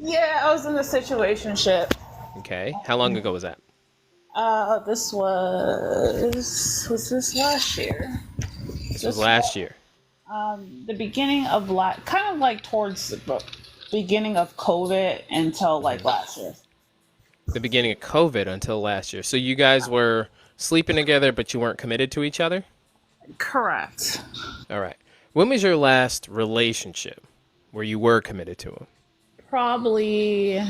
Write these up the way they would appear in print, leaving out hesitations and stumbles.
Yeah, I was in a situationship. Okay. How long ago was that? This was this last year. This was This last year. the beginning of kind of like towards the beginning of COVID until like Hmm. last year. The beginning of COVID until last year. So you guys were sleeping together, but you weren't committed to each other? Correct. All right. When was your last relationship where you were committed to him? Probably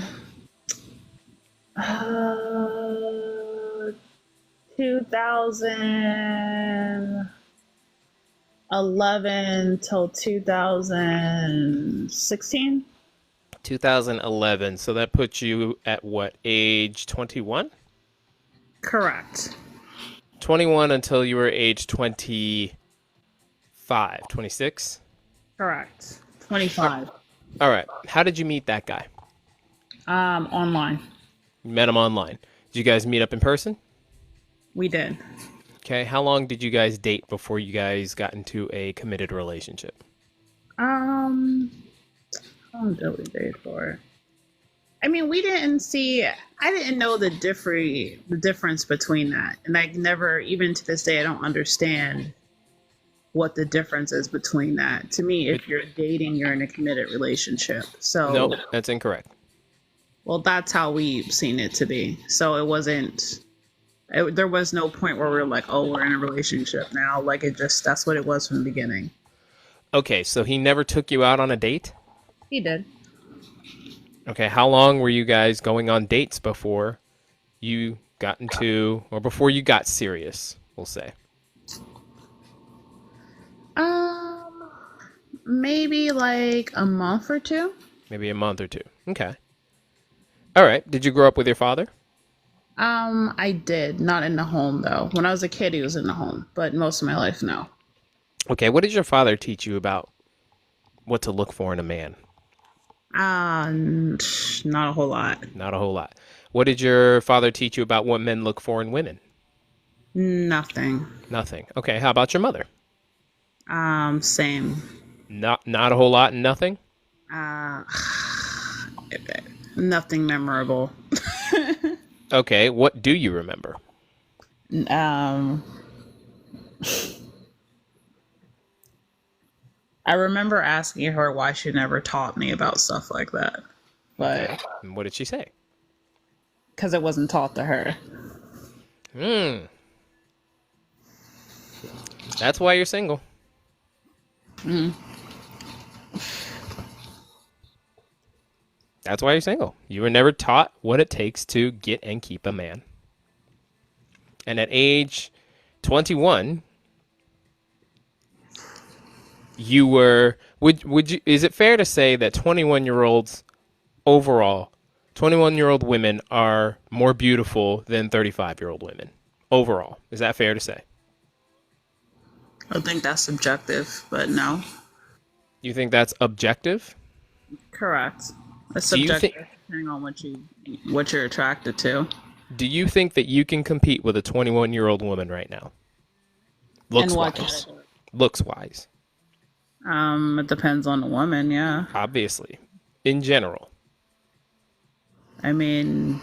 2011 till 2016. 2011. So that puts you at what, age 21? Correct. 21 until you were age 25, 26? Correct. All 25. right. How did you meet that guy? Online. You met him online. Did you guys meet up in person? We did. Okay. How long did you guys date before you guys got into a committed relationship? Um, how long did we date for? I mean, we didn't see. I didn't know the difference between that, and I never, even to this day, I don't understand what the difference is between that. To me, But if you're dating, you're in a committed relationship. So, no, that's incorrect. well, that's how we've seen it to be. So it wasn't. There was no point where we were like, oh, we're in a relationship now. Like it just that's what it was from the beginning. Okay. So he never took you out on a date? He did. Okay. How long were you guys going on dates before you got into, or before you got serious, we'll say? Um, maybe like a month or two. Maybe a month or two. Okay. All right. Did you grow up with your father? I did not in the home though. When I was a kid, he was in the home, but most of my life, no. Okay. What did your father teach you about what to look for in a man? Not a whole lot. Not a whole lot. What did your father teach you about what men look for in women? Nothing. Nothing. Okay. How about your mother? Same. Not a whole lot and nothing. Uh, Nothing memorable. Okay. What do you remember? Um, I remember asking her why she never taught me about stuff like that, Okay. but And what did she say? because it wasn't taught to her. Hmm. That's why you're single. That's why you're single. You were never taught what it takes to get and keep a man. And at age 21, you were would you is it fair to say that 21-year-olds overall, 21-year-old women are more beautiful than 35-year-old women overall? Is that fair to say? I think that's subjective, but no. You think that's objective? Correct. It's Do you think subjective depending on what you're attracted to. do you think that you can compete with a 21-year-old woman right now? And Looks what wise. category? Looks wise. It depends on the woman, yeah. Obviously. In general. I mean,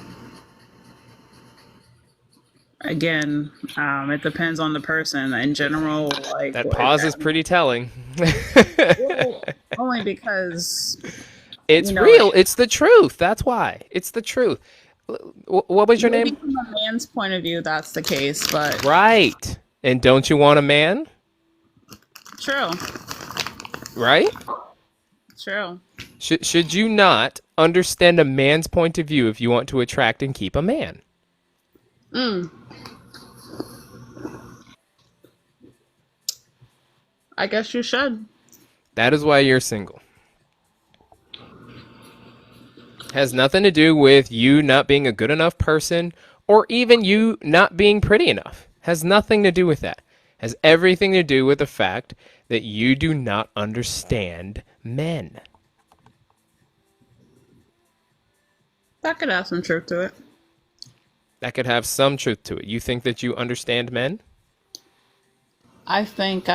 again, it depends on the person. In general, like That pause is pretty telling. well, only because It's like real. It's the truth. That's why. It's the truth. What was your maybe name? from a man's point of view, that's the case, but Right. And don't you want a man? true, Right? true. Should you not understand a man's point of view if you want to attract and keep a man? Mm, I guess you should. That is why you're single. Has nothing to do with you not being a good enough person or even you not being pretty enough. Has nothing to do with that. Has everything to do with the fact that you do not understand men. That could have some truth to it. That could have some truth to it. You think that you understand men? I think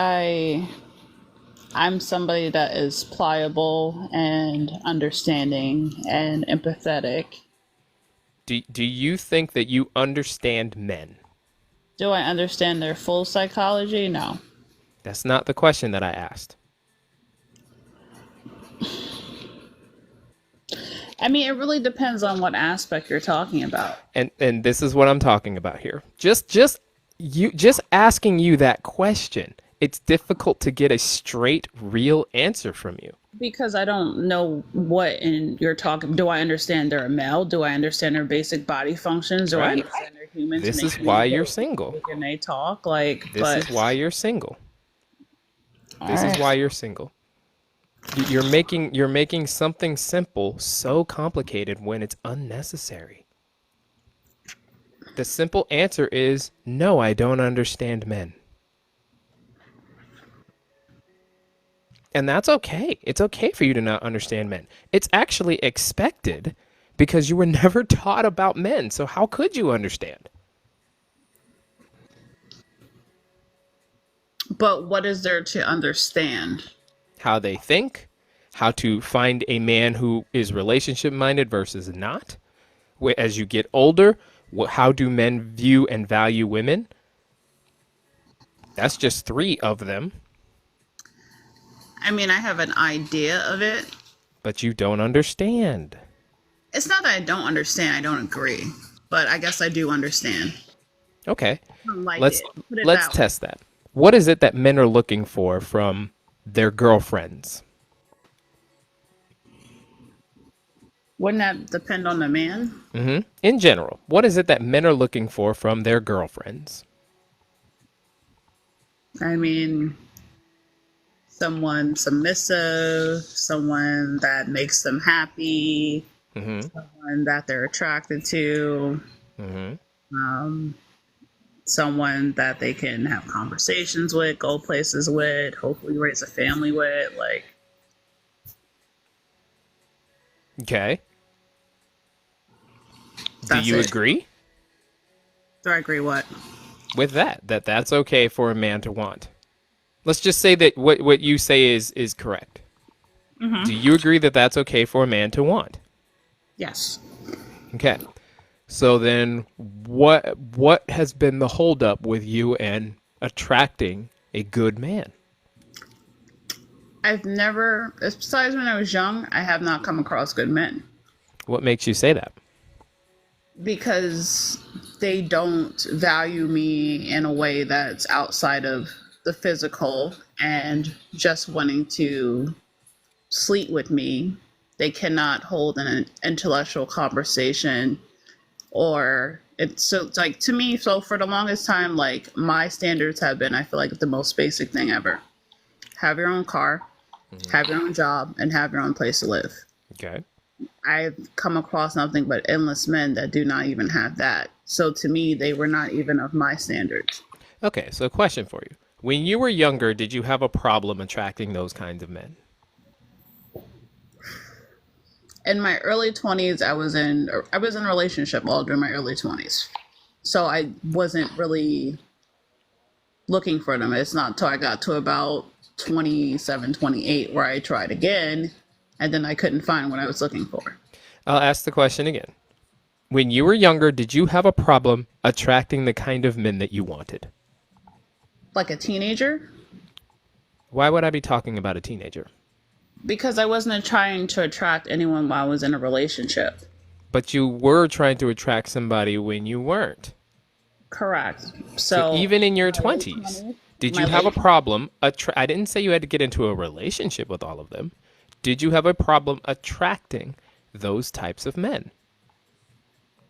I'm somebody that is pliable and understanding and empathetic. Do you think that you understand men? Do I understand their full psychology? No. That's not the question that I asked. I mean, it really depends on what aspect you're talking about. And this is what I'm talking about here. Just asking you that question. It's difficult to get a straight real answer from you. Because I don't know what in you're talking. Do I understand they're a male? Do I understand their basic body functions? Do I Right. understand they're humans? This is Making why they you're go, single. and they talk like. This But is why you're single. all This is right. why you're single. You're making something simple so complicated when it's unnecessary. The simple answer is no, I don't understand men. And that's okay. It's okay for you to not understand men. It's actually expected because you were never taught about men. So how could you understand? But what is there to understand? How they think, how to find a man who is relationship minded versus not. As you get older, how do men view and value women? That's just three of them, I mean, I have an idea of it. but you don't understand. It's not that I don't understand. I don't agree, but I guess I do understand. Okay, I don't like let's it. Put it let's that way. test that. What is it that men are looking for from their girlfriends? Wouldn't that depend on the man? In general, what is it that men are looking for from their girlfriends? I mean, someone submissive, someone that makes them happy, someone that they're attracted to, um, someone that they can have conversations with, go places with, hopefully raise a family with. Like, Okay. Do that's you it. agree Do I agree? What? with that? That's okay for a man to want. Let's just say that what you say is correct. Do you agree that that's okay for a man to want? Yes. Okay. So then what has been the holdup with you and attracting a good man? I've never, besides when I was young, I have not come across good men What makes you say that? because they don't value me in a way that's outside of the physical and just wanting to sleep with me. They cannot hold an intellectual conversation or it's like to me, so for the longest time, like my standards have been, I feel like the most basic thing ever. Have your own car, have your own job, and have your own place to live. Okay. I've come across nothing but endless men that do not even have that. So to me, they were not even of my standards. Okay, so a question for you. When you were younger, did you have a problem attracting those kinds of men? In my early 20s, I was in a relationship all during my early 20s. So I wasn't really looking for them. It's not till I got to about 27, 28 where I tried again and then I couldn't find what I was looking for. I'll ask the question again. When you were younger, did you have a problem attracting the kind of men that you wanted? Like a teenager, Why would I be talking about a teenager? because I wasn't trying to attract anyone while I was in a relationship. But you were trying to attract somebody when you weren't. Correct. So So even in your my late 20s, 20s, did my you have a late problem? I didn't say you had to get into a relationship with all of them. Did you have a problem attracting those types of men?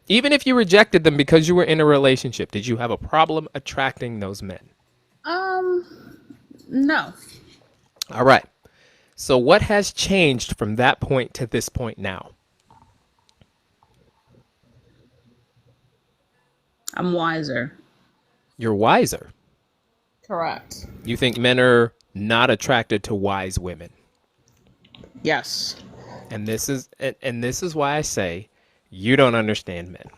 Even if you rejected them because you were in a relationship, did you have a problem attracting those men? no. All right. So what has changed from that point to this point now? I'm wiser. You're wiser. Correct. You think men are not attracted to wise women. Yes. And this is why I say you don't understand men.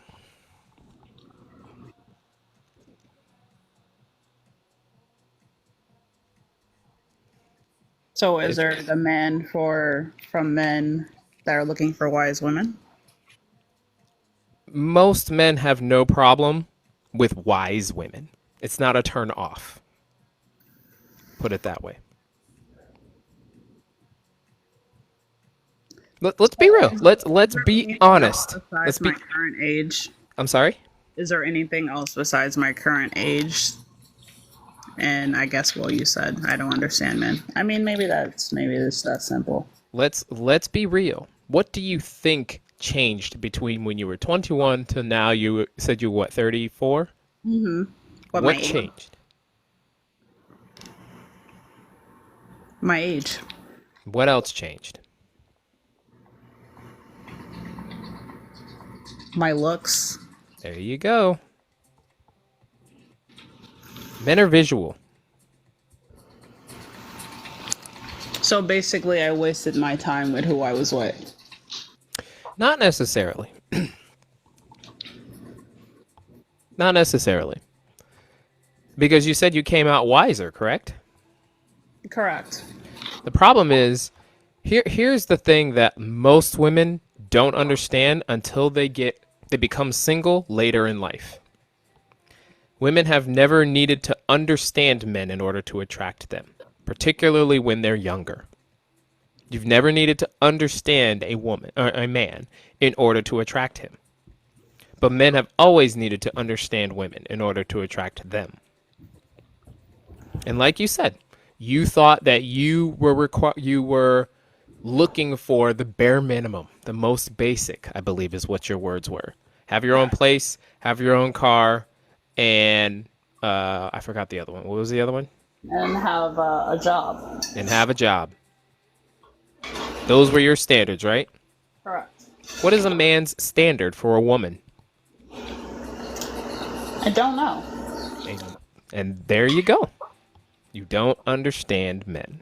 So is there a demand from men that are looking for wise women? Most men have no problem with wise women. It's not a turn off. Put it that way. Let's be real. Let's be Anything honest. else Let's besides be. my current age? I'm sorry. Is there anything else besides my current age? And I guess, well, you said I don't understand, man. I mean, maybe it's that simple. Let's be real. What do you think changed between when you were 21 to now? You said you were what, 34? What What changed? my age? What else changed? My looks. There you go. Men are visual. So basically, I wasted my time with who I was with. Not necessarily. Not necessarily. Because you said you came out wiser, correct? Correct. The problem is, here's the thing that most women don't understand until they become single later in life. Women have never needed to understand men in order to attract them, particularly when they're younger. You've never needed to understand a woman or a man in order to attract him. But men have always needed to understand women in order to attract them. And like you said, you thought that you were looking for the bare minimum, the most basic, I believe is what your words were. Have your own place, have your own car, and I forgot the other one. What was the other one? And have a job. And have a job. Those were your standards, right? Correct. What is a man's standard for a woman? I don't know. And there you go. You don't understand men.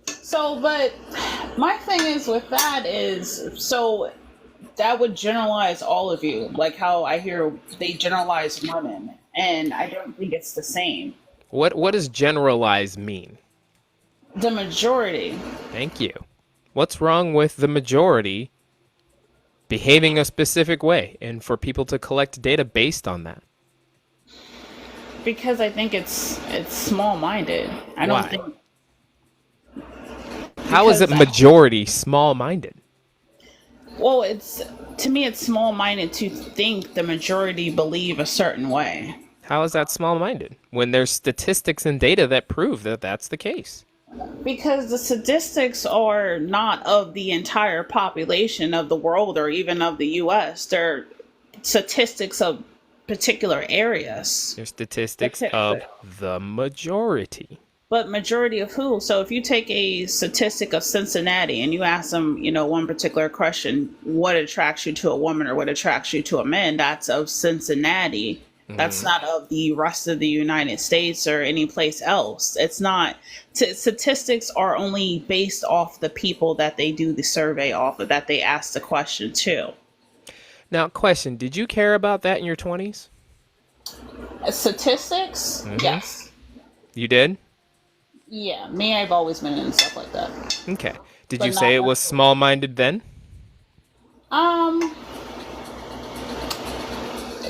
So, but my thing is with that is, so that would generalize all of you, like how I hear they generalize women, and I don't think it's the same. What does generalize mean? The majority. Thank you. What's wrong with the majority behaving a specific way and for people to collect data based on that? Because I think it's small-minded. I don't Why? think. How is it Because majority small-minded? Well, to me, it's small-minded to think the majority believe a certain way. How is that small-minded when there's statistics and data that prove that that's the case? Because the statistics are not of the entire population of the world or even of the U.S. They're statistics of particular areas. There's statistics of the majority. But majority of who? So if you take a statistic of Cincinnati and you ask them, one particular question, what attracts you to a woman or what attracts you to a man, that's of Cincinnati. That's not of the rest of the United States or any place else. It's not. Statistics are only based off the people that they do the survey off of, that they ask the question to. Now, question, did you care about that in your 20s? Statistics? Yes. You did? Yeah, me, I've always been into stuff like that. Okay. Did But you not say it was necessarily. small-minded then?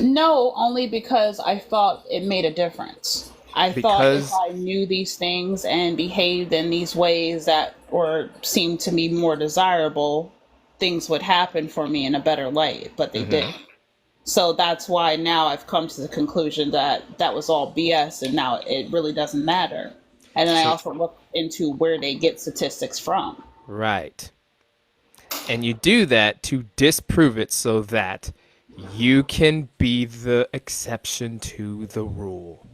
No, only because I thought it made a difference. I thought if I knew these things and behaved in these ways that or seemed to me more desirable, things would happen for me in a better light, but they did. So that's why now I've come to the conclusion that that was all BS and now it really doesn't matter. And then I also look into where they get statistics from. Right. And you do that to disprove it so that you can be the exception to the rule.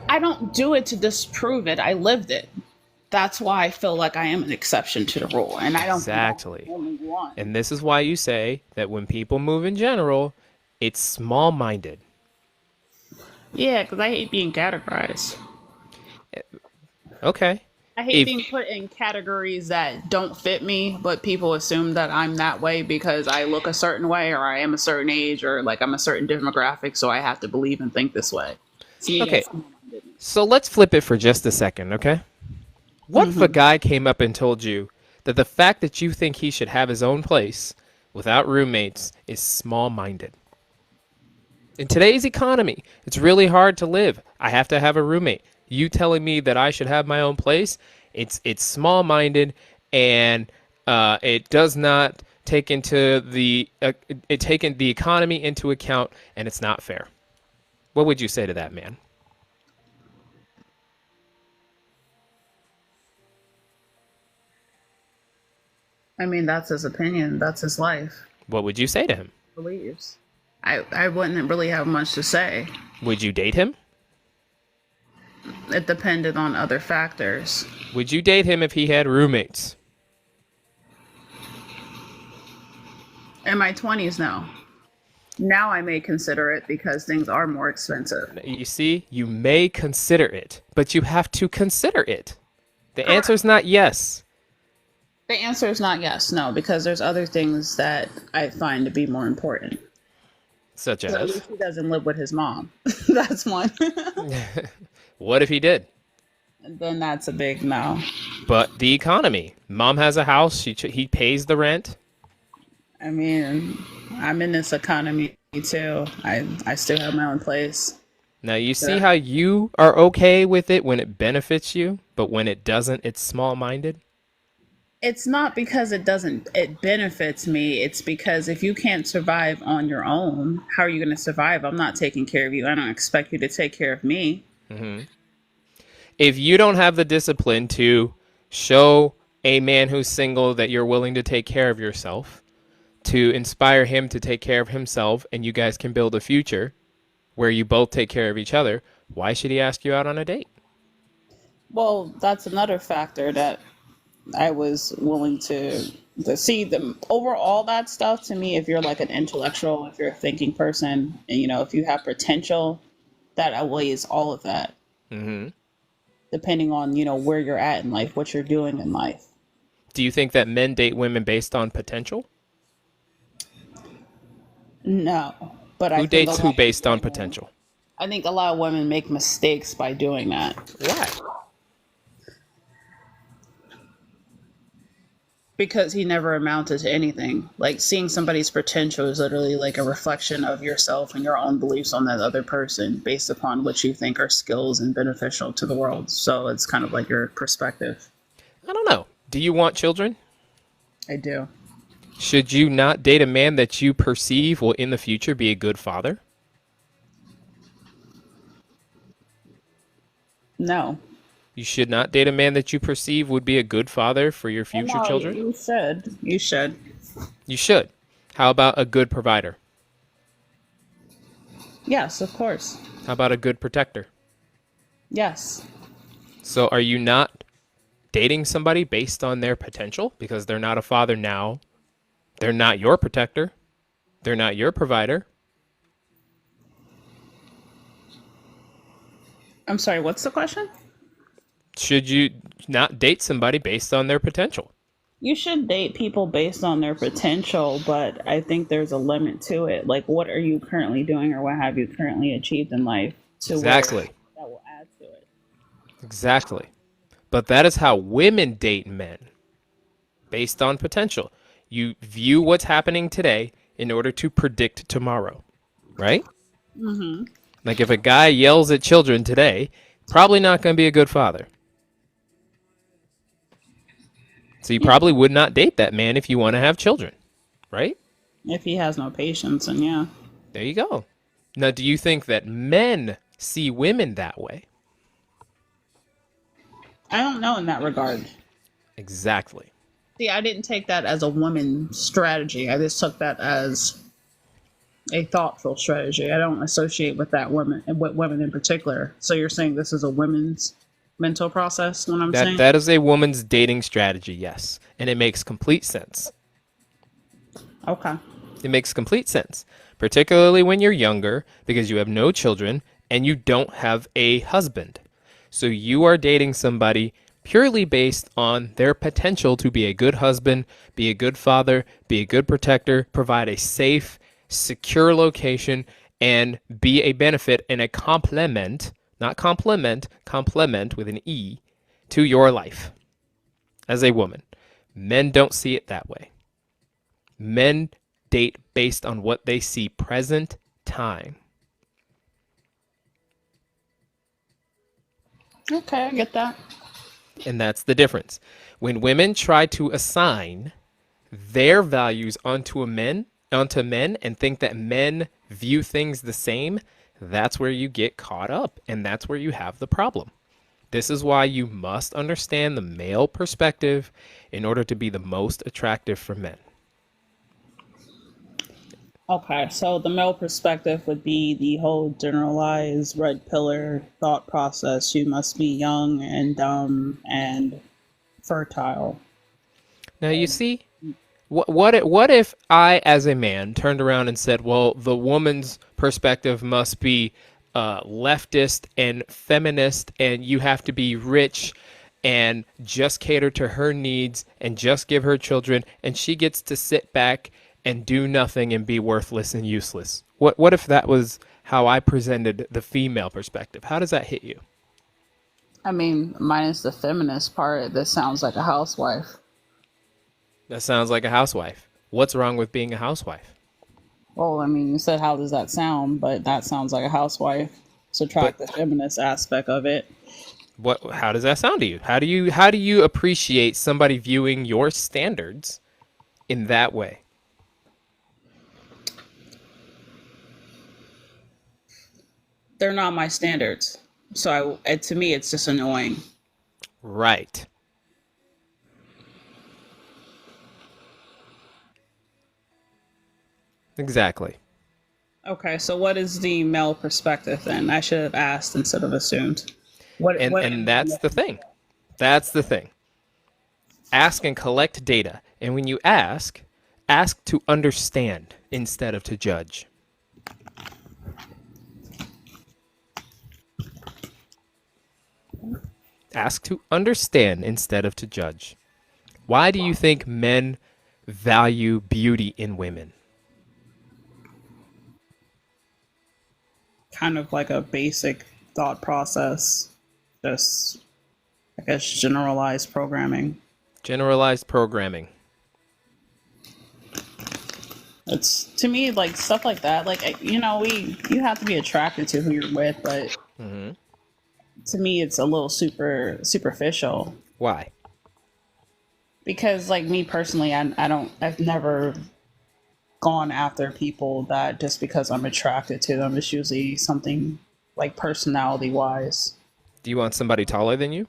I don't do it to disprove it. I lived it. That's why I feel like I am an exception to the rule. And I don't Exactly. think I'm the only one. And this is why you say that when people move in general, it's small-minded. Yeah, because I hate being categorized. Okay. I hate being put in categories that don't fit me, but people assume that I'm that way because I look a certain way or I am a certain age or like I'm a certain demographic, so I have to believe and think this way. See, Okay. So let's flip it for just a second, okay? What if a guy came up and told you that the fact that you think he should have his own place without roommates is small-minded? In today's economy, it's really hard to live. I have to have a roommate. You telling me that I should have my own place? It's small-minded, and it does not take into the taking the economy into account, and it's not fair. What would you say to that man? I mean, that's his opinion. That's his life. What would you say to him? Believes. I wouldn't really have much to say. Would you date him? It depended on other factors. Would you date him if he had roommates? In my 20s, no. Now I may consider it because things are more expensive. You see, you may consider it, but you have to consider it. The answer is not yes. The answer is not yes, no, because there's other things that I find to be more important. Such So at as? least he doesn't live with his mom. That's one. What if he did? Then that's a big no. But the economy. Mom has a house. He pays the rent. I mean, I'm in this economy too. I still have my own place. Now you see how you are okay with it when it benefits you, but when it doesn't, it's small-minded? It's not because it benefits me. It's because if you can't survive on your own, how are you going to survive? I'm not taking care of you. I don't expect you to take care of me. If you don't have the discipline to show a man who's single that you're willing to take care of yourself, to inspire him to take care of himself, and you guys can build a future where you both take care of each other, why should he ask you out on a date? Well, that's another factor that I was willing to see the overall that stuff to me. If you're like an intellectual, if you're a thinking person, and if you have potential, that outweighs all of that. Depending on where you're at in life, what you're doing in life. Do you think that men date women based on potential? No, but Who dates who based on potential? I think a lot of women make mistakes by doing that. Why? Because he never amounted to anything. Like, seeing somebody's potential is literally like a reflection of yourself and your own beliefs on that other person based upon what you think are skills and beneficial to the world. So it's kind of like your perspective. I don't know. Do you want children? I do. Should you not date a man that you perceive will in the future be a good father? No. You should not date a man that you perceive would be a good father for your future No, children? You should. You should. You should. How about a good provider? Yes, of course. How about a good protector? Yes. So are you not dating somebody based on their potential? Because they're not a father now. They're not your protector. They're not your provider. I'm sorry, what's the question? Should you not date somebody based on their potential? You should date people based on their potential, but I think there's a limit to it. Like, what are you currently doing or what have you currently achieved in life to Exactly. where that will add to it? Exactly. But that is how women date men, based on potential. You view what's happening today in order to predict tomorrow, right? Like if a guy yells at children today, probably not going to be a good father. So you probably would not date that man if you want to have children, right? If he has no patience, and yeah. There you go. Now, do you think that men see women that way? I don't know in that regard. Exactly. See, I didn't take that as a woman strategy. I just took that as a thoughtful strategy. I don't associate with women in particular. So you're saying this is a women's mental process when I'm saying? That is a woman's dating strategy, yes. And it makes complete sense. Okay. It makes complete sense, particularly when you're younger because you have no children and you don't have a husband. So you are dating somebody purely based on their potential to be a good husband, be a good father, be a good protector, provide a safe, secure location, and be a benefit and a complement, not complement, complement with an E, to your life. as a woman. Men don't see it that way. Men date based on what they see present time. Okay, I get that. And that's the difference. When women try to assign their values onto men and think that men view things the same, that's where you get caught up and that's where you have the problem. This is why you must understand the male perspective in order to be the most attractive for men. Okay, so the male perspective would be the whole generalized red pillar thought process. You must be young and dumb and fertile. Now you see, what if I, as a man, turned around and said, well, the woman's perspective must be leftist and feminist, and you have to be rich and just cater to her needs and just give her children, and she gets to sit back and do nothing and be worthless and useless? What if that was how I presented the female perspective? How does that hit you? I mean, minus the feminist part, this sounds like a housewife. That sounds like a housewife. What's wrong with being a housewife? Well, I mean, you said how does that sound, but that sounds like a housewife. Subtract the feminist aspect of it. How does that sound to you? How do you appreciate somebody viewing your standards in that way? They're not my standards. So to me, it's just annoying. Right. Exactly. Okay, so what is the male perspective then? I should have asked instead of assumed. And that's the thing. That's the thing. Ask and collect data. And when you ask to understand instead of to judge. Ask to understand instead of to judge. Why do you think men value beauty in women? Kind of like a basic thought process, just, I guess, generalized programming. Generalized programming. It's, to me, like stuff like that. Like, you have to be attracted to who you're with, but to me, it's a little superficial. Why? Because, like, me personally, I've never gone after people that just because I'm attracted to them. It's usually something like personality wise. Do you want somebody taller than you?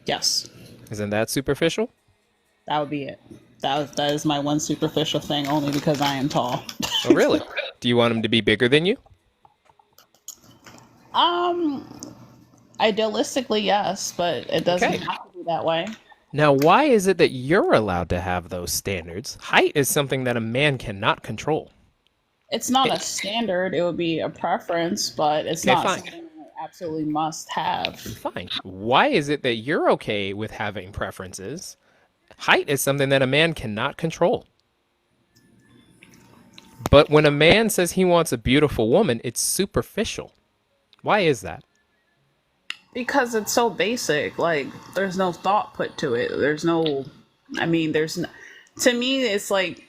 Yes. Isn't that superficial? That would be it. That is my one superficial thing, only because I am tall. Oh, really? Do you want them to be bigger than you? Idealistically, yes, but it doesn't Okay. have to be that way. Now, why is it that you're allowed to have those standards? Height is something that a man cannot control. It's not a standard. It would be a preference, but it's Okay, not fine. something I absolutely must have. Fine. Why is it that you're okay with having preferences? Height is something that a man cannot control. But when a man says he wants a beautiful woman, it's superficial. Why is that? Because it's so basic. Like, there's no thought put to it. There's no, I mean, to me, it's like,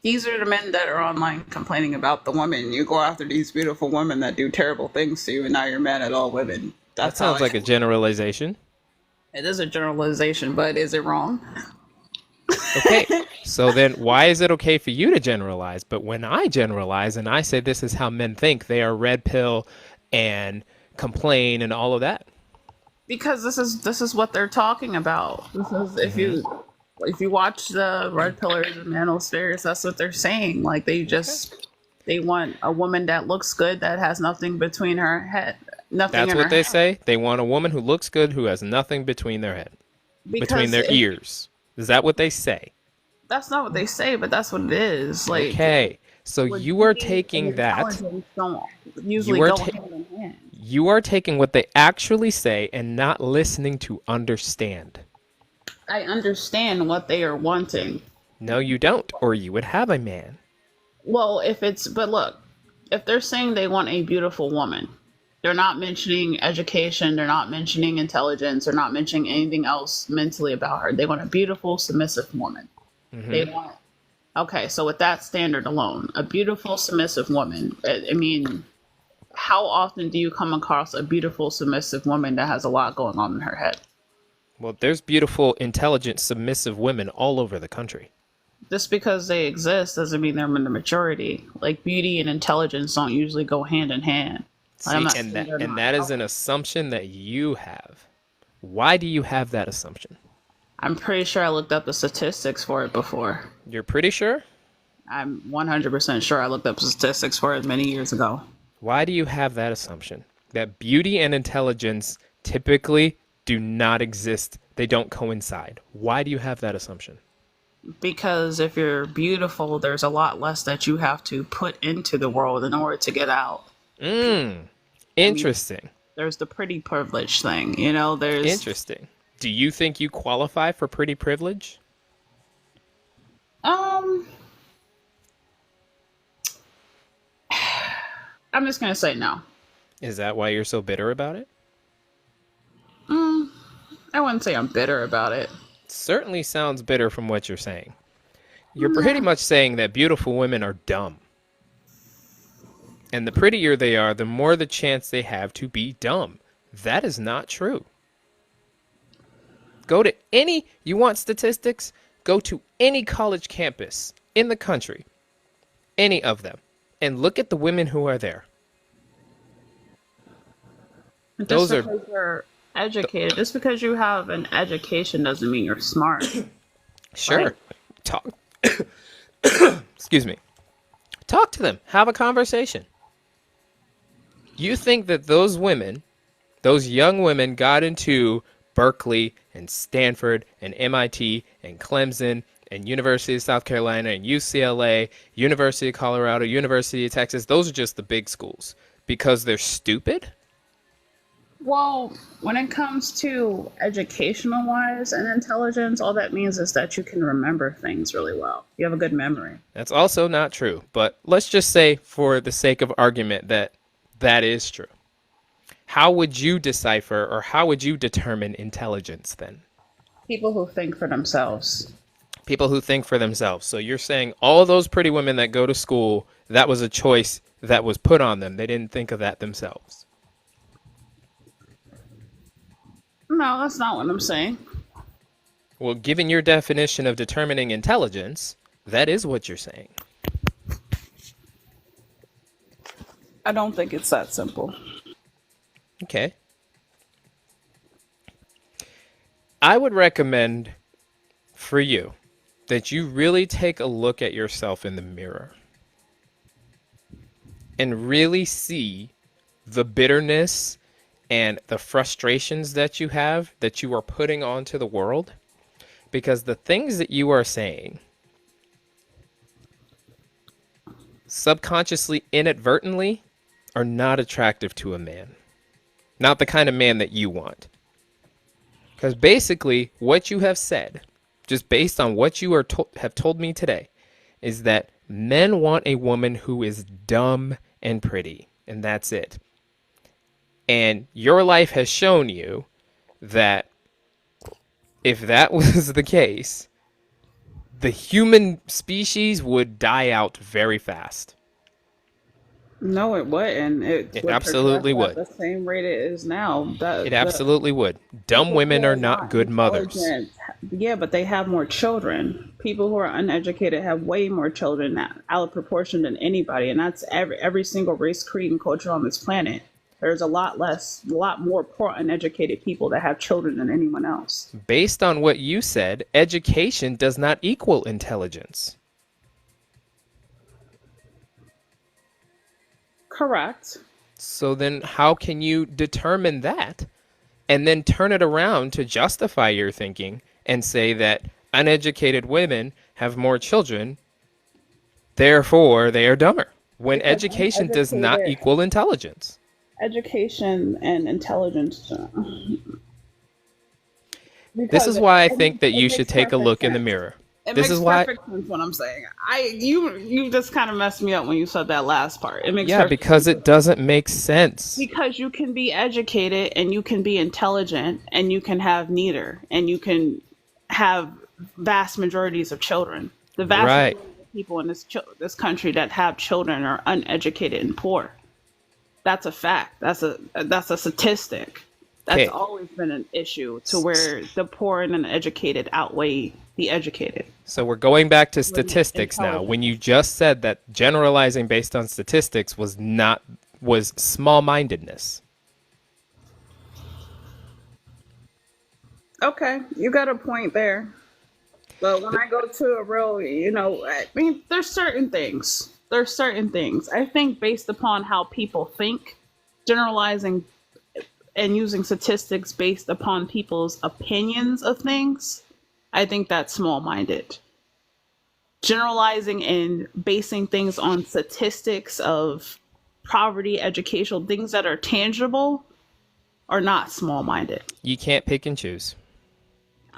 these are the men that are online complaining about the women. You go after these beautiful women that do terrible things to you, and now you're mad at all women. That That's how sounds like a generalization. it is a generalization, but is it wrong? Okay, so then why is it okay for you to generalize? But when I generalize and I say this is how men think, they are red pill and complain and all of that. Because this is what they're talking about. This is if you watch the Red Pillars and Manospheres, that's what they're saying. Like they want a woman that looks good, that has nothing between her head, nothing. That's in what her they head. say. They want a woman who looks good, who has nothing between their head, between their Because ears. Is that what they say? that's not what they say, but that's what it is. Like, Okay, so what you are beauty taking and that. intelligence don't usually You are go ta- hand in hand. You are taking what they actually say and not listening to understand. I understand what they are wanting. No, you don't, or you would have a man. Well, but look, if they're saying they want a beautiful woman, They're not mentioning education. They're not mentioning intelligence. They're not mentioning anything else mentally about her. They want a beautiful, submissive woman. They want. Okay, so with that standard alone, a beautiful, submissive woman. I mean, how often do you come across a beautiful, submissive woman that has a lot going on in her head? Well, there's beautiful, intelligent, submissive women all over the country. Just because they exist doesn't mean they're in the majority. Like beauty and intelligence don't usually go hand in hand. Like, I'm See, not and saying they're not. that is an assumption that you have. Why do you have that assumption? I'm pretty sure I looked up the statistics for it before. You're pretty sure? I'm 100% sure I looked up statistics for it many years ago. Why do you have that assumption? That beauty and intelligence typically do not exist. They don't coincide. Why do you have that assumption? Because if you're beautiful, there's a lot less that you have to put into the world in order to get out. Interesting. There's the pretty privilege thing, you know, there's Interesting. Do you think you qualify for pretty privilege? um I'm just gonna say no. Is that why you're so bitter about it? I wouldn't say I'm bitter about it. Certainly sounds bitter from what you're saying. You're pretty much saying that beautiful women are dumb. And the prettier they are, the more the chance they have to be dumb. That is not true. Go to you want statistics? Go to any college campus in the country, any of them, and look at the women who are there. Just because you're educated, just because you have an education doesn't mean you're smart. Sure. Right. Talk. Excuse me. Talk to them. Have a conversation. You think that those women, those young women got into Berkeley and Stanford and MIT and Clemson and University of South Carolina and UCLA, University of Colorado, University of Texas. Those are just the big schools because they're stupid? Well, when it comes to educational wise and intelligence, all that means is that you can remember things really well. You have a good memory. That's also not true. But let's just say, for the sake of argument, that that is true. How would you decipher or how would you determine intelligence then? People who think for themselves. People who think for themselves. So you're saying all of those pretty women that go to school, that was a choice that was put on them. They didn't think of that themselves. No, that's not what I'm saying. Well, given your definition of determining intelligence, that is what you're saying. I don't think it's that simple. Okay. I would recommend for you that you really take a look at yourself in the mirror and really see the bitterness and the frustrations that you have that you are putting onto the world, because the things that you are saying subconsciously, inadvertently, are not attractive to a man. Not the kind of man that you want. Because basically, what you have said, just based on what you have told me today, is that men want a woman who is dumb and pretty, and that's it. And your life has shown you that if that was the case, the human species would die out very fast. No, it wouldn't. It would absolutely progress would. at the same rate it is now. It absolutely would. Dumb women are not good mothers. Yeah, but they have more children. People who are uneducated have way more children out of proportion than anybody, and that's every single race, creed, and culture on this planet. There's a lot more poor uneducated people that have children than anyone else. Based on what you said, education does not equal intelligence. Correct. So then how can you determine that and then turn it around to justify your thinking and say that uneducated women have more children, therefore they are dumber, when Because education does not uneducated- equal intelligence? Education and intelligence. This is why I think that you should take a look in the mirror. It This makes is why. perfect sense what I'm saying. You just kind of messed me up when you said that last part. It makes Yeah, perfect because sense. it doesn't make sense. Because you can be educated and you can be intelligent and you can have neither and you can have vast majorities of children. The vast Right. majority of people in this country that have children are uneducated and poor. That's a fact. That's a statistic. That's Okay. always been an issue to where the poor and uneducated outweigh the educated. So we're going back to Or the statistics now. intelligent. When you just said that generalizing based on statistics was small-mindedness. Okay, you got a point there. But when I go to a real, I mean, there's certain things. There's certain things. I think based upon how people think, generalizing and using statistics based upon people's opinions of things, I think that's small minded. Generalizing and basing things on statistics of poverty, educational things that are tangible are not small minded. You can't pick and choose.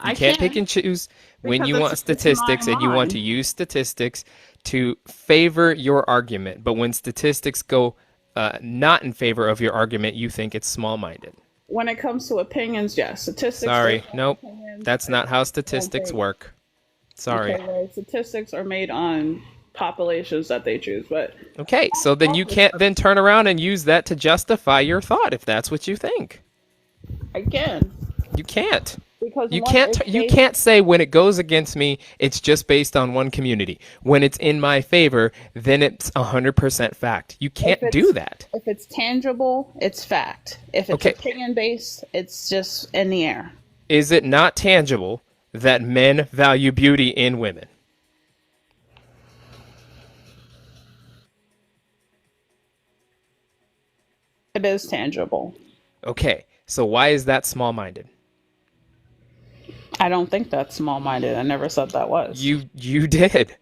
You I can't pick can and choose when because you want it's my statistics and you want to mind. use statistics to favor your argument. But when statistics go not in favor of your argument, you think it's small-minded. When it comes to opinions, yes, statistics Sorry, based on nope. opinions. That's I not how don't statistics think work. Sorry. okay, well, statistics are made on populations that they choose, but Okay, so then you can't then turn around and use that to justify your thought if that's what you think. again, You can't. because You one is can't you based. can't say when it goes against me, it's just based on one community. When it's in my favor, then it's 100% fact. You If can't do it's that. if it's tangible, it's fact. If it's Okay. opinion based, it's just in the air. Is it not tangible that men value beauty in women? It is tangible. Okay. So why is that small-minded? I don't think that's small minded. I never said that was. You did.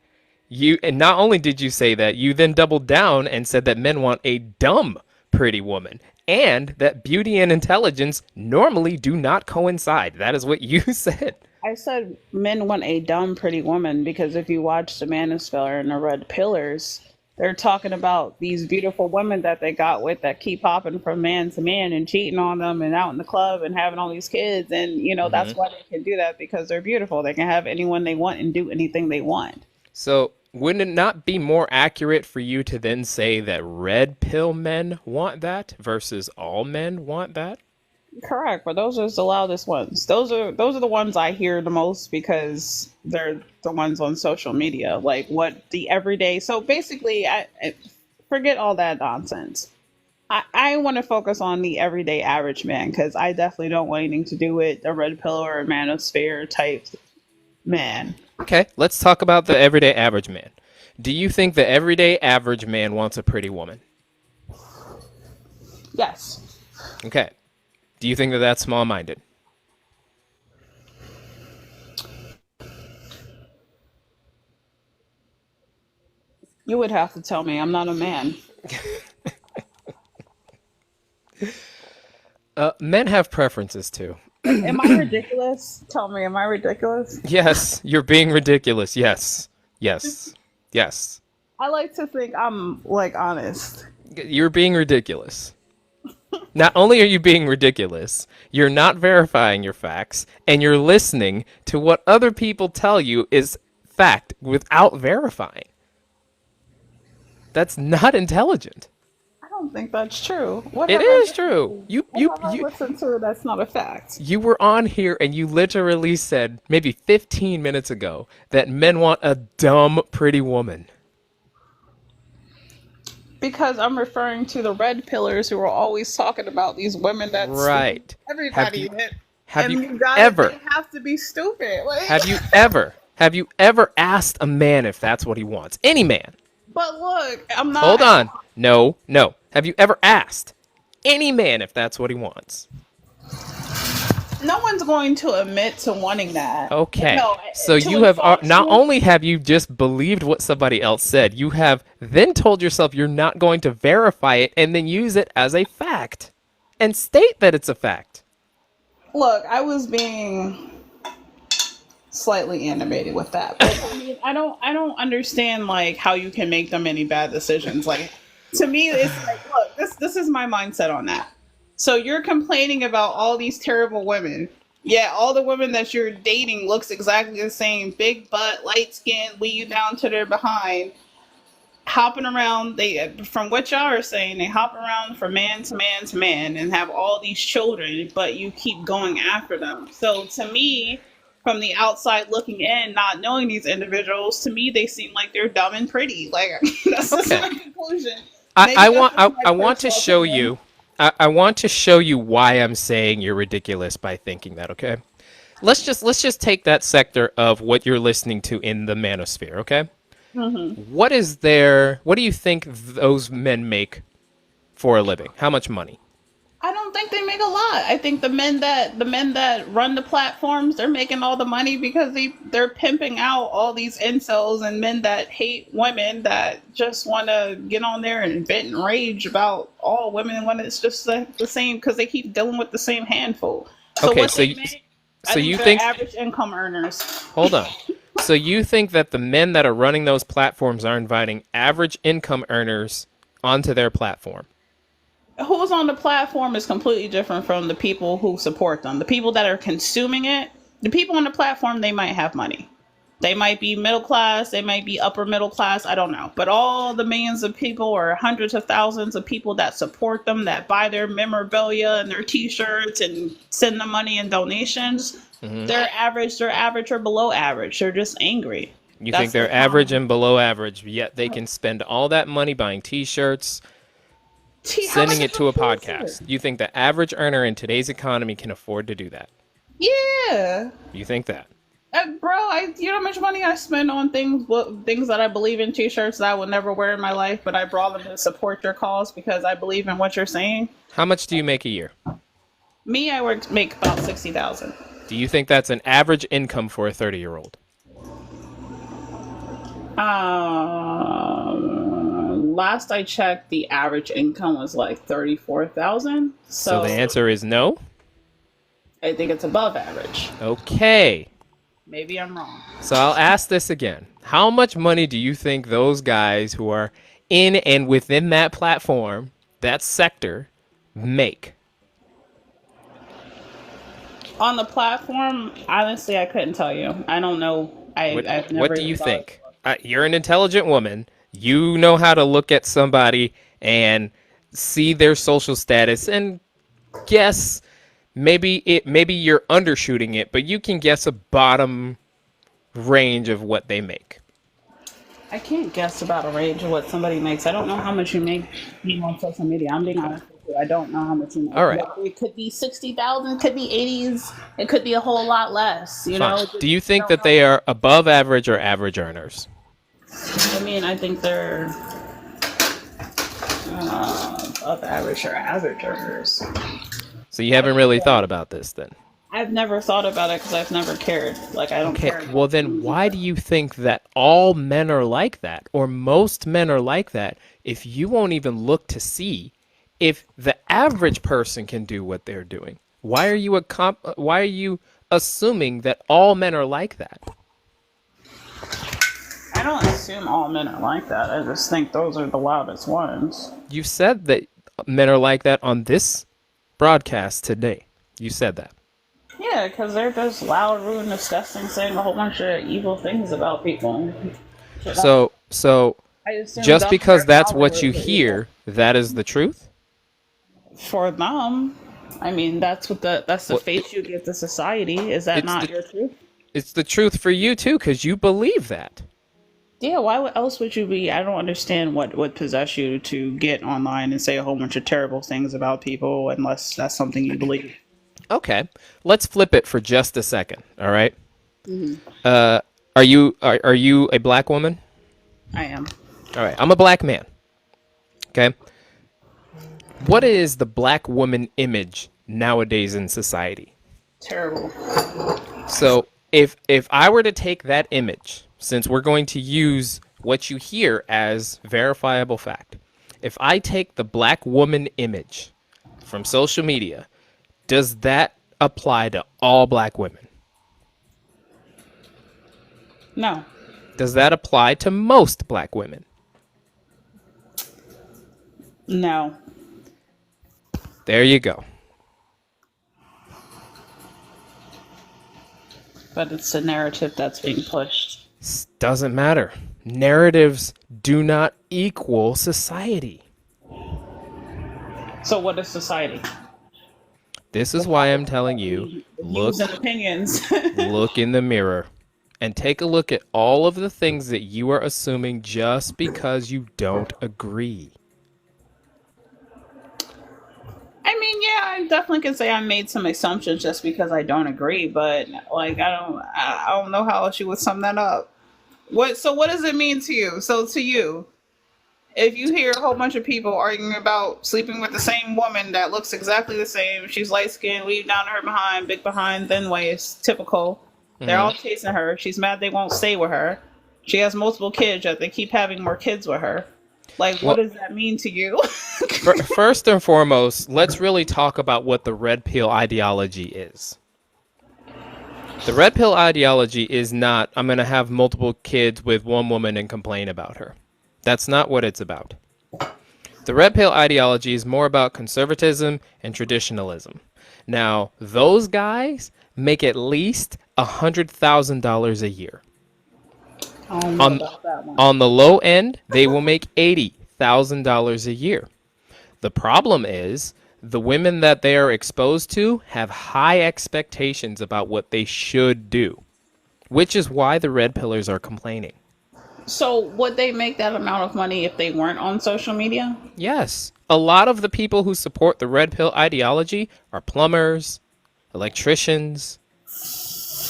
You and not only did you say that, you then doubled down and said that men want a dumb pretty woman and that beauty and intelligence normally do not coincide. That is what you said. I said men want a dumb, pretty woman because if you watch The Manosphere and The Red Pillars, they're talking about these beautiful women that they got with that keep hopping from man to man and cheating on them and out in the club and having all these kids. And, that's why they can do that because they're beautiful. They can have anyone they want and do anything they want. So, wouldn't it not be more accurate for you to then say that red pill men want that versus all men want that? Correct, but those are the loudest ones. Those are the ones I hear the most because they're the ones on social media. Like what the everyday. So basically, I forget all that nonsense. I want to focus on the everyday average man because I definitely don't want anything to do with a red pill or a manosphere type man. Okay, let's talk about the everyday average man. Do you think the everyday average man wants a pretty woman? Yes, Okay. Do you think that that's small-minded? you would have to tell me. I'm not a man. Men have preferences too. Am I ridiculous? Tell me, am I ridiculous? Yes, you're being ridiculous. Yes. Yes. Yes. I like to think I'm like honest. You're being ridiculous. Not only are you being ridiculous, you're not verifying your facts, and you're listening to what other people tell you is fact without verifying. That's not intelligent. I don't think that's true. What It have I is true. what have I listened to that's not a fact? You were on here and you literally said maybe 15 minutes ago that men want a dumb pretty woman. Because I'm referring to the red pillars who are always talking about these women that Right. Have everybody you hit. have And you you got ever They have to be stupid. Like, have you ever asked a man if that's what he wants? Any man. but look, I'm not. Hold on. No, no. Have you ever asked any man if that's what he wants? No one's going to admit to wanting that. Okay. No, So to you have insult not you. only have you just believed what somebody else said, you have then told yourself you're not going to verify it and then use it as a fact and state that it's a fact. Look, I was being slightly animated with that. But I mean, I don't understand like how you can make them any bad decisions. Like to me, it's like, look, this is my mindset on that. So you're complaining about all these terrible women. Yeah, all the women that you're dating looks exactly the same. Big butt, light skin, weave down to their behind, hopping around. They, from what y'all are saying, they hop around from man to man to man and have all these children, but you keep going after them. So to me, from the outside looking in, not knowing these individuals, to me they seem like they're dumb and pretty. Like that's just Okay. my conclusion. I, Maybe I that's want just I my want to personal show opinion. you I want to show you why I'm saying you're ridiculous by thinking that, okay? Let's just take that sector of what you're listening to in the manosphere, okay? Hmm. What do you think those men make for a living? How much money? I don't think they make a lot. I think the men that run the platforms, they're making all the money because they're pimping out all these incels and men that hate women that just want to get on there and vent and rage about all women when it's just the same because they keep dealing with the same handful. So Okay, what they make, I so think you they're think average income earners. hold on. So you think that the men that are running those platforms are inviting average income earners onto their platform? Who's on the platform is completely different from the people who support them. The people that are consuming it, the people on the platform, they might have money. They might be middle class, they might be upper middle class, I don't know. But all the millions of people or hundreds of thousands of people that support them, that buy their memorabilia and their t-shirts and send them money and donations, they're average or below average. They're just angry. You think That's the they're average common. and below average, yet they can spend all that money buying t-shirts, How much sending is it to a a t-shirt? podcast. You think the average earner in today's economy can afford to do that? Yeah. You think that? Bro, you know how much money I spend on things that I believe in, t-shirts that I would never wear in my life, but I brought them to support your cause because I believe in what you're saying. How much do you make a year? Me, I work make about 60,000. Do you think that's an average income for a 30-year-old? Last I checked, the average income was like 34,000. So the So answer is no? I think it's above average. Okay. Maybe I'm wrong. So I'll ask this again. How much money do you think those guys who are in and within that platform, that sector, make? On the platform, honestly, I couldn't tell you. I don't know. I've What never do even you thought. think? You're an intelligent woman. You know how to look at somebody and see their social status and guess maybe you're undershooting it, but you can guess a bottom range of what they make. I can't guess about a range of what somebody makes. I don't know how much you make being on social media. I'm being honest with you. I don't know how much you All make. right, It could be 60,000, it could be 80s, it could be a whole lot less. You know, fine. Do you I think don't that know. they are above average or average earners? I mean, I think they're above average or average earners. So you haven't really thought about this then. I've never thought about it because I've never cared. Like, I don't Okay, care well about then views why do you think that all men are like that or most men are like that if you won't even look to see if the average person can do what they're doing? Why are you assuming that all men are like that? I don't assume all men are like that. I just think those are the loudest ones. You said that men are like that on this broadcast today. You said that. Yeah, because they're just loud, rude, and disgusting, saying a whole bunch of evil things about people. So I assume just dumb because that's what you followers are evil. hear, that is the truth? For them, I mean, that's the Well, face you give to society. Is that it's not the your truth? it's the truth for you too cuz you believe that. Yeah, else would you be? I don't understand what would possess you to get online and say a whole bunch of terrible things about people unless that's something you believe. Okay. Let's flip it for just a second, all right? Uh are you a black woman? I am. All right. I'm a black man. Okay? What is the black woman image nowadays in society? Terrible. So if I were to take that image, since we're going to use what you hear as verifiable fact, if I take the black woman image from social media, does that apply to all black women? No. Does that apply to most black women? No. There you go. But it's the narrative that's being pushed. Doesn't matter. Narratives do not equal society. So what is society? This is why I'm telling you, look, Views and opinions. look in the mirror and take a look at all of the things that you are assuming just because you don't agree. I mean, yeah, I definitely can say I made some assumptions just because I don't agree, but like I don't know how else you would sum that up. What does it mean to you? So to you, if you hear a whole bunch of people arguing about sleeping with the same woman that looks exactly the same, she's light skinned, weave down to her behind, big behind, thin waist, typical. They're all chasing her. She's mad they won't stay with her. She has multiple kids, yet they keep having more kids with her. Like, what does that mean to you? First and foremost, let's really talk about what the red pill ideology is. The red pill ideology is not, I'm going to have multiple kids with one woman and complain about her. That's not what it's about. The red pill ideology is more about conservatism and traditionalism. Now, those guys make at least $100,000 a year. I don't know about that one. On the low end, they will make $80,000 a year. The problem is the women that they are exposed to have high expectations about what they should do, which is why the red pillars are complaining. So would they make that amount of money if they weren't on social media? Yes, a lot of the people who support the red pill ideology are plumbers, electricians,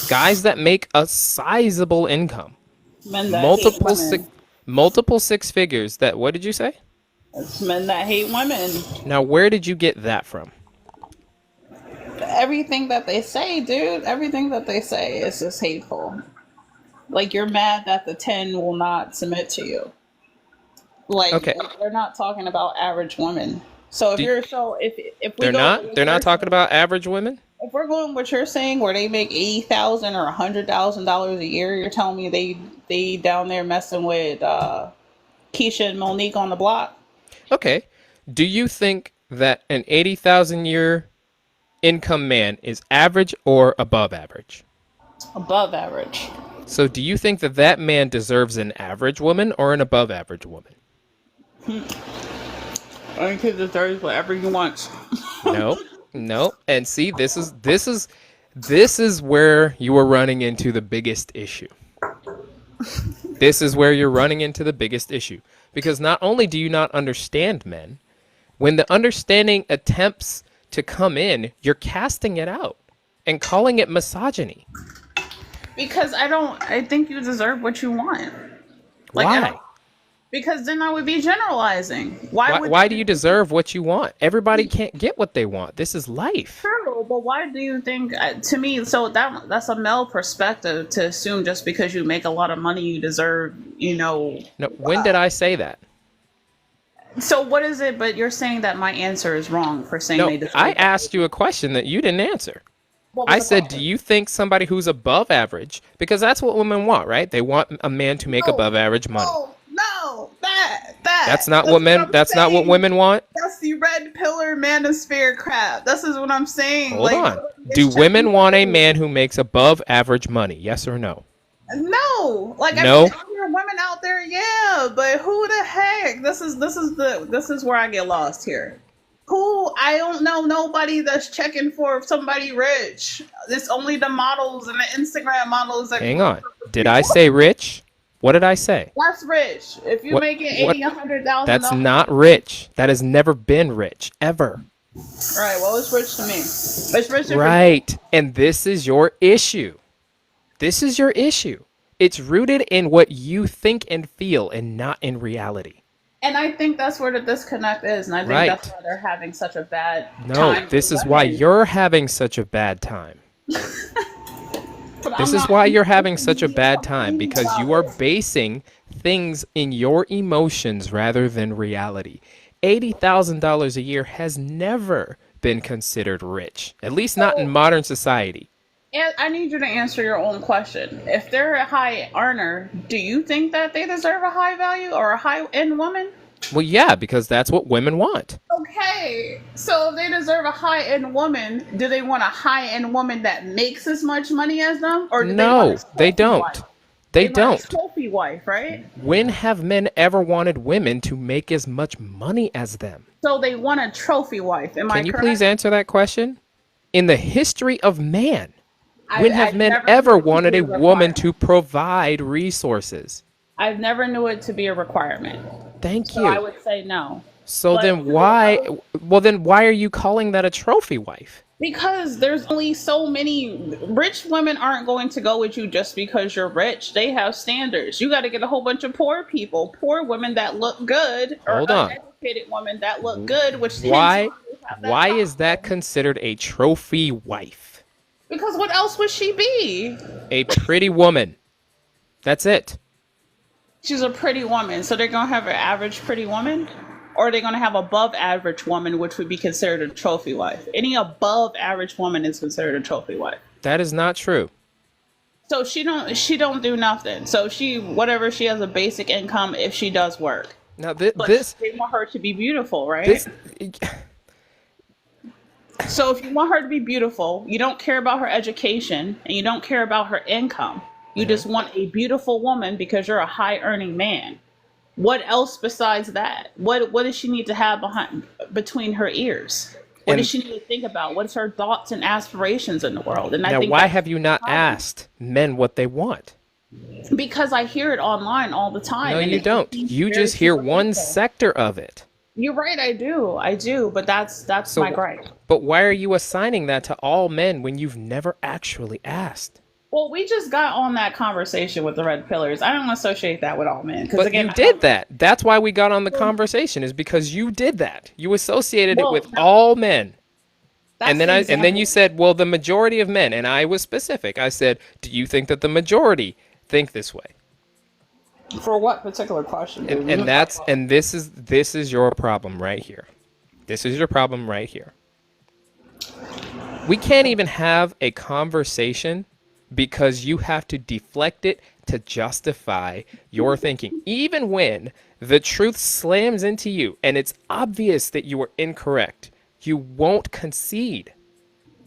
guys that make a sizable income. Men that hate women. Multiple six figures. That, what did you say? It's men that hate women. Now, where did you get that from? Everything that they say, dude, everything that they say is just hateful. Like, you're mad that the 10 will not submit to you. Like, Okay. they're not talking about average women. So if if we They're go not. with They're your- not talking about average women. If we're going what you're saying, where they make $80,000 or $100,000 a year, you're telling me they down there messing with Keisha and Monique on the block? Okay. Do you think that an 80,000 year income man is average or above average? Above average. So do you think that that man deserves an average woman or an above average woman? I think he deserves whatever he wants. No. And see, this is where you are running into the biggest issue. This is where you're running into the biggest issue. Because not only do you not understand men, when the understanding attempts to come in, you're casting it out and calling it misogyny. Because I think you deserve what you want. Like, Why? Because then I would be generalizing. Why do you deserve what you want? Everybody can't get what they want. This is life. True, but why do you think? To me, so that's a male perspective to assume just because you make a lot of money, you deserve. No, when did I say that? So what is it? But you're saying that my answer is wrong for saying No, they deserve. I asked you a question that you didn't answer. I said, do you think somebody who's above average, because that's what women want, right? They want a man to make above average money. No, That's not what men. That's not what women want. That's the red pillar manosphere crap. This is what I'm saying. Hold on. Do women want a man who makes above average money? Yes or no? No. Like, no. I mean, there are women out there, yeah, but who the heck? This is where I get lost here. Who? I don't know nobody that's checking for somebody rich. It's only the models and the Instagram models that. Hang on. Did I say rich? What did I say? That's rich. If you're making $80,000, $100,000. That's not rich. That has never been rich, ever. Right. Well, it's rich to me. It's rich. Right. And this is your issue. This is your issue. It's rooted in what you think and feel and not in reality. And I think that's where the disconnect is. And I think that's why they're having such a bad time. No, this is why you're having such a bad time. This is why you're having such a bad time, because you are basing things in your emotions rather than reality. $80,000 a year has never been considered rich, at least not in modern society. And I need you to answer your own question. If they're a high earner, do you think that they deserve a high value or a high end woman? Well, yeah, because that's what women want. Okay, so if they deserve a high end woman, do they want a high end woman that makes as much money as them, or do they want No, a they trophy wife? don't. They They want a don't. trophy wife, right? When have men ever wanted women to make as much money as them? So they want a trophy wife. Am I Can you please correct? answer that question? In the history of man, when have I men never knew ever it to wanted be a a woman requirement. to provide resources? I've never knew it to be a requirement. Thank So I you. would say no. So But then why, well then why are you calling that a trophy wife? because there's only so many rich women aren't going to go with you just because you're rich. They have standards. You got to get a whole bunch of poor people, poor women that look good, or Hold on. uneducated women that look good, which tend to Why always have that why is that problem. considered a trophy wife? Because what else would she be? A pretty woman. That's it. She's a pretty woman, so they're gonna have an average pretty woman, or they're gonna have above average woman, which would be considered a trophy wife. Any above average woman is considered a trophy wife. That is not true. So she don't do nothing. So she whatever she has a basic income if she does work. Now But they want her to be beautiful, right? this So if you want her to be beautiful, you don't care about her education and you don't care about her income. You just want a beautiful woman because you're a high earning man. What else besides that? What does she need to have behind between her ears? What does and she need to think about? What's her thoughts and aspirations in the world? And I now think why that's have you the not problem. asked men what they want? Because I hear it online all the No, time and you it don't. seems You very just hear one superficial. sector of it. You're right, I do, but that's my So gripe. but why are you assigning that to all men when you've never actually asked? Well, we just got on that conversation with the red pillars. I don't associate that with all men because But you again, I did don't. that. That's why we got on the conversation is because you did that. You associated it Well, with all men. that's the And then you example said, "Well, the majority of men." And I was specific. I said, "Do you think that the majority think this way?" for what particular question? And this is your problem right here. This is your problem right here. We can't even have a conversation because you have to deflect it to justify your thinking. Even when the truth slams into you and it's obvious that you are incorrect, you won't concede.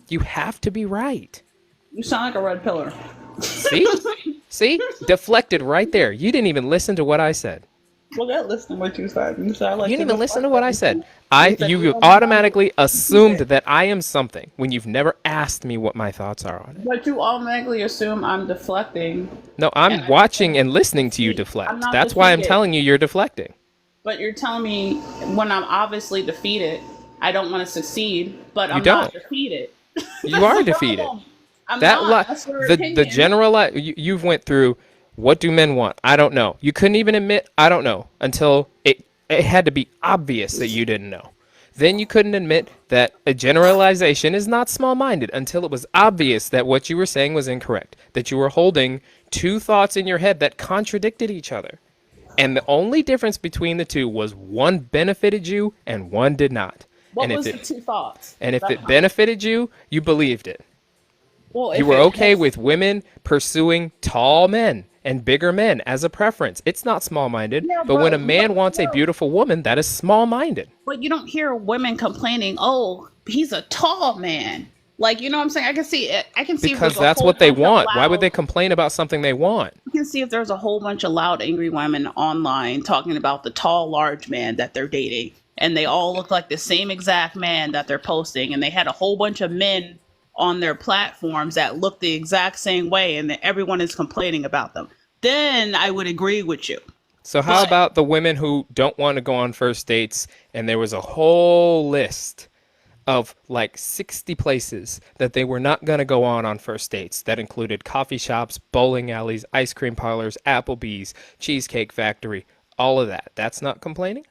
You have to be right. You sound like a red pillar. See? See? Deflected right there. You didn't even listen to what I said. Well, that listen to what you said. You said I You like didn't to even listen to deflect what I said. everything. You said you You don't value automatically assumed it. that I am something when you've never asked me what my thoughts are on it. But you automatically assume I'm deflecting, No, and I'm I just want watching to and listening to you defeat. I'm deflect. not That's why I'm defeated. telling you you're deflecting. But you're telling me when I'm obviously defeated, I don't want to succeed, but You I'm not don't. defeated. You That's are the defeated. problem. I'm That not. That's your the opinion. general you've went through. What do men want? I don't know. You couldn't even admit I don't know until it had to be obvious that you didn't know. Then you couldn't admit that a generalization is not small-minded until it was obvious that what you were saying was incorrect, that you were holding two thoughts in your head that contradicted each other. And the only difference between the two was one benefited you and one did not. What was the two thoughts? And if it benefited you, you believed it. Well, You if were it okay has, with women pursuing tall men and bigger men as a preference. It's not small-minded, yeah, but when a man wants a no, beautiful woman, that is small-minded. but you don't hear women complaining. Oh, he's a tall man. Like you know what I'm saying? I can see it. I can see if Because there's a that's whole what they bunch of want. Why would loud. they complain about something they want? You can see if there's a whole bunch of loud, angry women online talking about the tall, large man that they're dating, and they all look like the same exact man that they're posting, and they had a whole bunch of men on their platforms that look the exact same way, and then everyone is complaining about them. Then I would agree with you. So how But about the women who don't want to go on first dates and there was a whole list of like 60 places that they were not going to go on first dates that included coffee shops, bowling alleys, ice cream parlors, Applebee's, Cheesecake Factory, all of that. That's not complaining?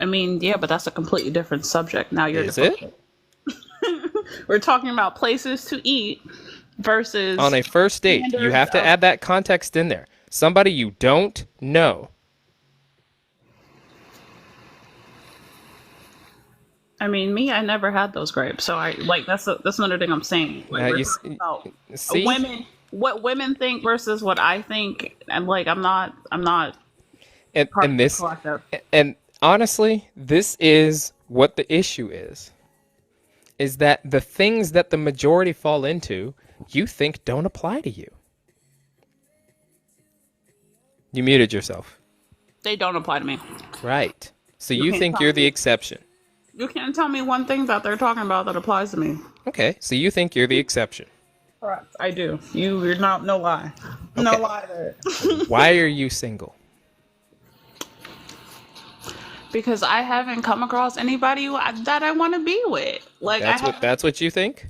I mean, yeah, but that's a completely different subject. Now you're Is it? deflecting. We're talking about places to eat On versus a first date, you standards have to of. add that context in there. Somebody you don't know. I mean, me, I never had those grapes, so I like that's another thing I'm saying. Like Now we're you talking about see, women, what women think versus what I think, and like I'm not part and of the this, collective. and honestly, this is what the issue is that the things that the majority fall into, you think don't apply to you. You muted yourself. They don't apply to me. Right. So You you can't think tell you're the me. exception. You can't tell me one thing that they're talking about that applies to me. Okay. So you think you're the exception. Correct. I do. You're not. No lie. No Okay. lie there. Why are you single? Because I haven't come across anybody that I want to be with. Like I haven't. That's what you think?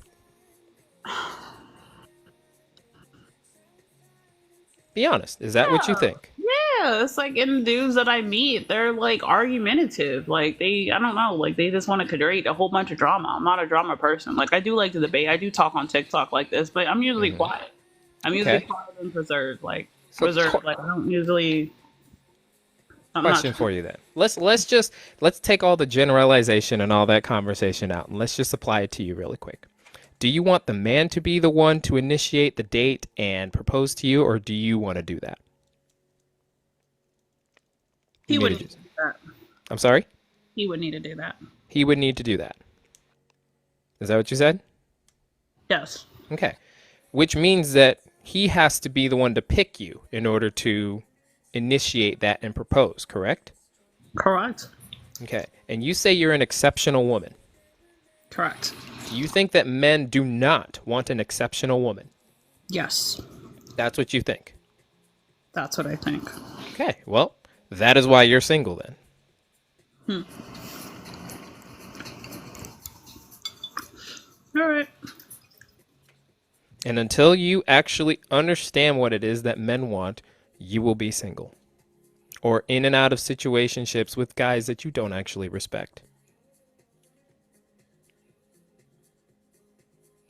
Be honest. Is that what you Yeah. think? Yeah, it's like in dudes that I meet, they're like argumentative. Like I don't know, like they just want to create a whole bunch of drama. I'm not a drama person. Like I do like to debate. I do talk on TikTok like this, but I'm usually quiet. I'm usually Okay. quiet and preserved. Like So reserved. Like I don't usually. I'm not. question for you then. Let's take all the generalization and all that conversation out and let's just apply it to you really quick. Do you want the man to be the one to initiate the date and propose to you, or do you want to do that? He You would muted need to yourself. do that. I'm sorry? He would need to do that. He would need to do that. Is that what you said? Yes. Okay. Which means that he has to be the one to pick you in order to initiate that and propose, correct? Correct. Okay. And you say you're an exceptional woman. Correct. Do you think that men do not want an exceptional woman? Yes. That's what you think. That's what I think. Okay. Well, that is why you're single then. All right. And until you actually understand what it is that men want, you will be single. Or in and out of situationships with guys that you don't actually respect.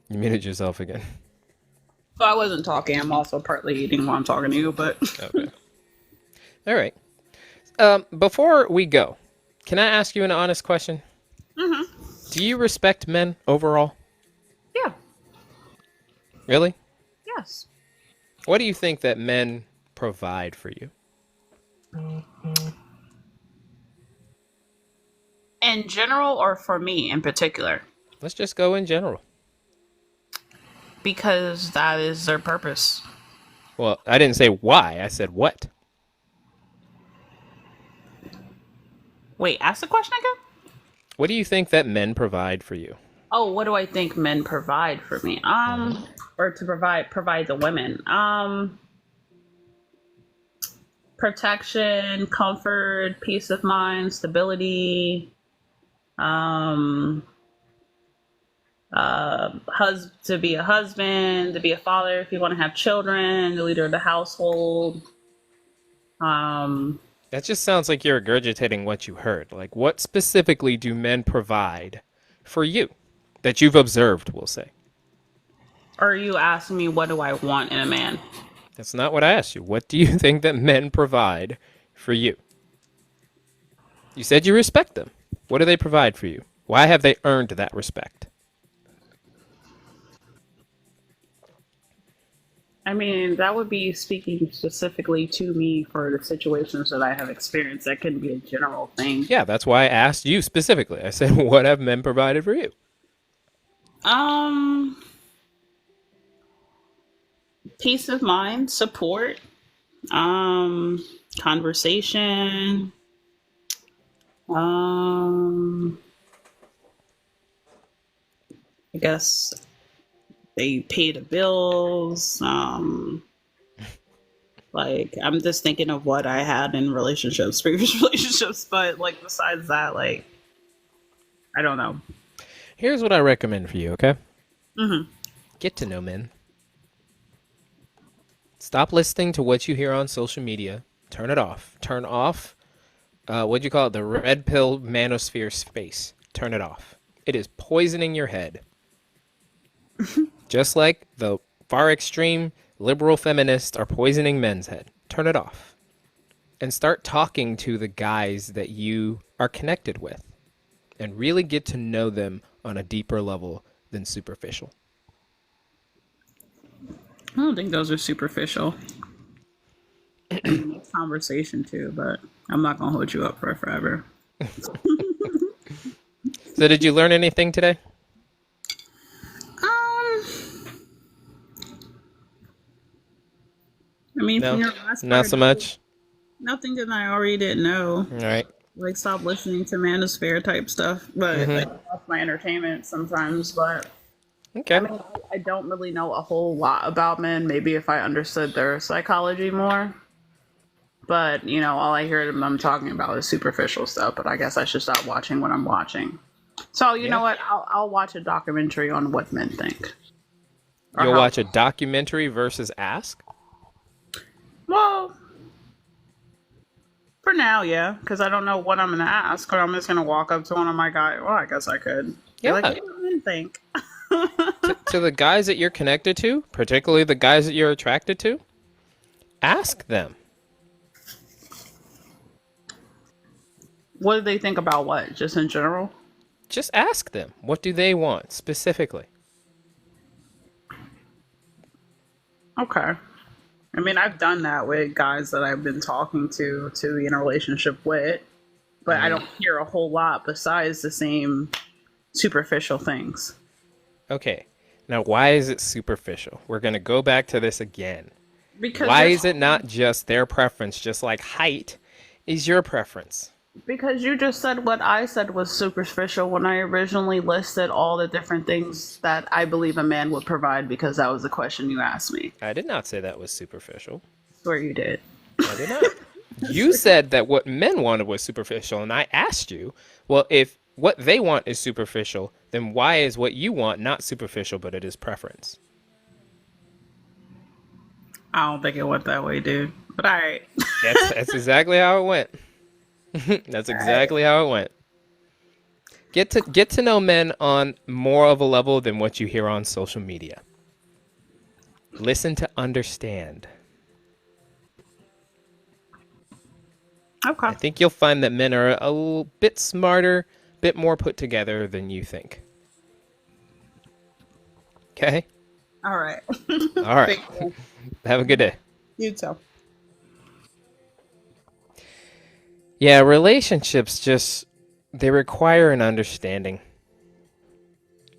You muted yourself again. Well, I wasn't talking. I'm also partly eating while I'm talking to you, but Okay. All right. Before we go, can I ask you an honest question? Do you respect men overall? yeah. Really? Yes. What do you think that men provide for you? In general or for me in particular? Let's just go in general. Because that is their purpose. Well, I didn't say why. I said what. Wait, ask the question again? What do you think that men provide for you? Oh, what do I think men provide for me? Or to provide the women. Protection, comfort, peace of mind, stability, to be a husband, to be a father if you want to have children, the leader of the household. That just sounds like you're regurgitating what you heard. Like, what specifically do men provide for you that you've observed, we'll say? Are you asking me what do I want in a man? That's not what I asked you. What do you think that men provide for you? You said you respect them. What do they provide for you? Why have they earned that respect? I mean, that would be speaking specifically to me for the situations that I have experienced. That couldn't be a general thing. Yeah, that's why I asked you specifically. I said, what have men provided for you? Peace of mind, support, conversation, I guess they pay the bills. Like I'm just thinking of what I had in relationships, previous relationships, but like besides that, like I don't know. Here's what I recommend for you, okay? Get to know men. Stop listening to what you hear on social media. Turn it off. Turn off, what do you call it? The red pill manosphere space. Turn it off. It is poisoning your head. Just like the far extreme liberal feminists are poisoning men's head. Turn it off. And start talking to the guys that you are connected with. and really get to know them on a deeper level than superficial. I don't think those are superficial. I mean, it's conversation too, but I'm not gonna hold you up for it forever. So did you learn anything today? Um, I mean, from No, your last not part, so much. nothing that I already didn't know. All right. Like, stop listening to Manosphere type stuff, but like, that's my entertainment sometimes. But Okay. I mean, I don't really know a whole lot about men. Maybe if I understood their psychology more. But all I hear them talking about is superficial stuff. But I guess I should stop watching what I'm watching. So you know Yeah. what? I'll watch a documentary on what men think. Or You'll how- watch a documentary versus Ask? Well, for now, yeah, because I don't know what I'm gonna ask, or I'm just gonna walk up to one of my guys. Well, I guess I could. Be Yeah. like, what do men think? To the guys that you're connected to, particularly the guys that you're attracted to, ask them. What do they think about what? Just in general? Just ask them. What do they want specifically? Okay. I mean, I've done that with guys that I've been talking to be in a relationship with, but I don't hear a whole lot besides the same superficial things. Okay. Now, why is it superficial? We're going to go back to this again. Because Why there's- is it not just their preference, just like height is your preference? Because you just said what I said was superficial when I originally listed all the different things that I believe a man would provide, because that was the question you asked me. I did not say that was superficial. I swear you did. I did not. You said that what men wanted was superficial, and I asked you, well, if what they want is superficial, then why is what you want not superficial, but it is preference? I don't think it went that way, dude. But all right. That's exactly how it went. That's exactly how it went. Get to know men on more of a level than what you hear on social media. Listen to understand. Okay. I think you'll find that men are a little bit smarter, bit more put together than you think. Okay? All right. All right. Thank you. Have a good day. You too. Yeah, relationships they require an understanding.